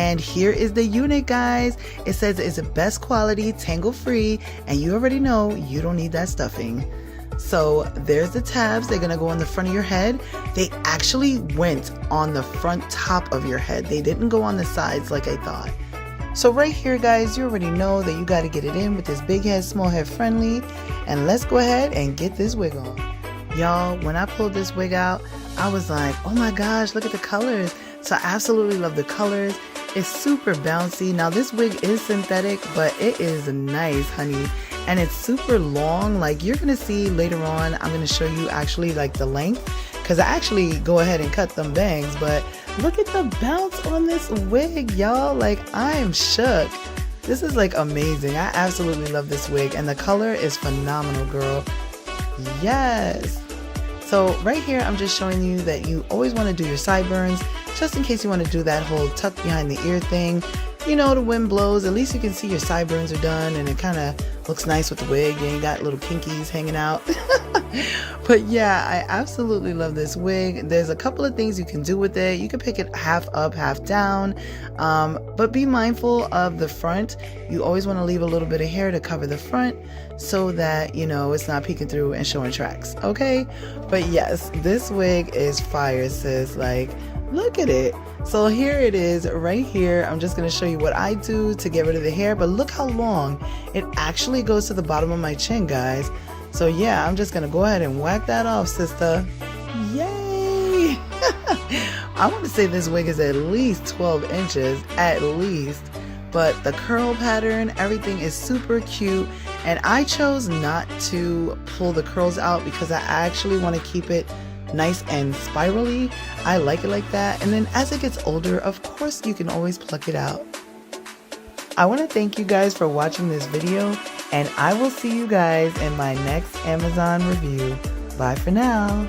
And here is the unit, guys. It says it's the best quality, tangle free, and you already know you don't need that stuffing. So there's the tabs. They're gonna go on the front of your head. They actually went on the front top of your head. They didn't go on the sides like I thought. So right here, guys, you already know that you got to get it in with this big head, small head friendly. And let's go ahead and get this wig on. Y'all, when I pulled this wig out, I was like, oh my gosh, look at the colors. So I absolutely love the colors. It's super bouncy. Now this wig is synthetic, but it is nice, honey. And it's super long. Like you're going to see later on, I'm going to show you actually like the length. Because I actually go ahead and cut them bangs. But look at the bounce on this wig, y'all. Like I am shook. This is like amazing. I absolutely love this wig. And the color is phenomenal, girl. Yes. So right here, I'm just showing you that you always want to do your sideburns, just in case you want to do that whole tuck behind the ear thing. You know, the wind blows, at least you can see your sideburns are done, and it kind of looks nice with the wig. You ain't got little kinkies hanging out. But yeah, I absolutely love this wig. There's a couple of things you can do with it. You can pick it half up, half down, but be mindful of the front. You always want to leave a little bit of hair to cover the front so that, you know, it's not peeking through and showing tracks, okay? But yes, this wig is fire, sis. Like, look at it. So here it is right here. I'm just going to show you what I do to get rid of the hair, but look how long it actually goes to the bottom of my chin, guys. So yeah, I'm just going to go ahead and whack that off, sister. Yay! I want to say this wig is at least 12 inches, at least. But the curl pattern, everything is super cute. And I chose not to pull the curls out because I actually want to keep it nice and spirally. I like it like that. And then as it gets older, of course, you can always pluck it out. I want to thank you guys for watching this video, and I will see you guys in my next Amazon review. Bye for now.